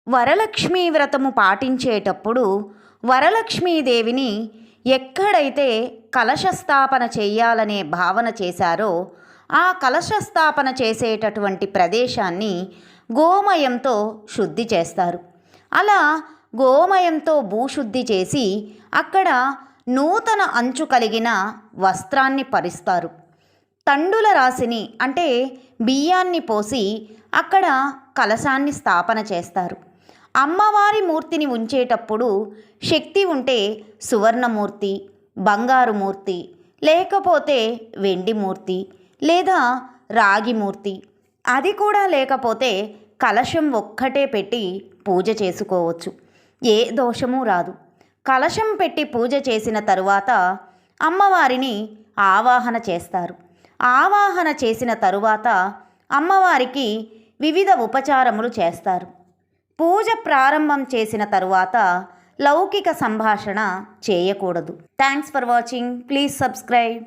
వరలక్ష్మీ వ్రతము పాటించేటప్పుడు వరలక్ష్మీదేవిని ఎక్కడైతే కలశస్థాపన చెయ్యాలనే భావన చేశారో ఆ కలశస్థాపన చేసేటటువంటి ప్రదేశాన్ని గోమయంతో శుద్ధి చేస్తారు. అలా గోమయంతో భూశుద్ధి చేసి అక్కడ నూతన అంచు కలిగిన వస్త్రాన్ని పరిస్తారు. తండుల రాశిని అంటే బియ్యాన్ని పోసి అక్కడ కలశాన్ని స్థాపన చేస్తారు. అమ్మవారి మూర్తిని ఉంచేటప్పుడు శక్తి ఉంటే సువర్ణమూర్తి, బంగారు మూర్తి, లేకపోతే వెండి మూర్తి లేదా రాగి మూర్తి, అది కూడా లేకపోతే కలశం ఒక్కటే పెట్టి పూజ చేసుకోవచ్చు. ఏ దోషము రాదు. కలశం పెట్టి పూజ చేసిన తరువాత అమ్మవారిని ఆవాహన చేస్తారు. ఆవాహన చేసిన తరువాత అమ్మవారికి వివిధ ఉపచారములు చేస్తారు. పూజ ప్రారంభం చేసిన తరువాత లౌకిక సంభాషణ చేయకూడదు. Thanks for watching. Please subscribe.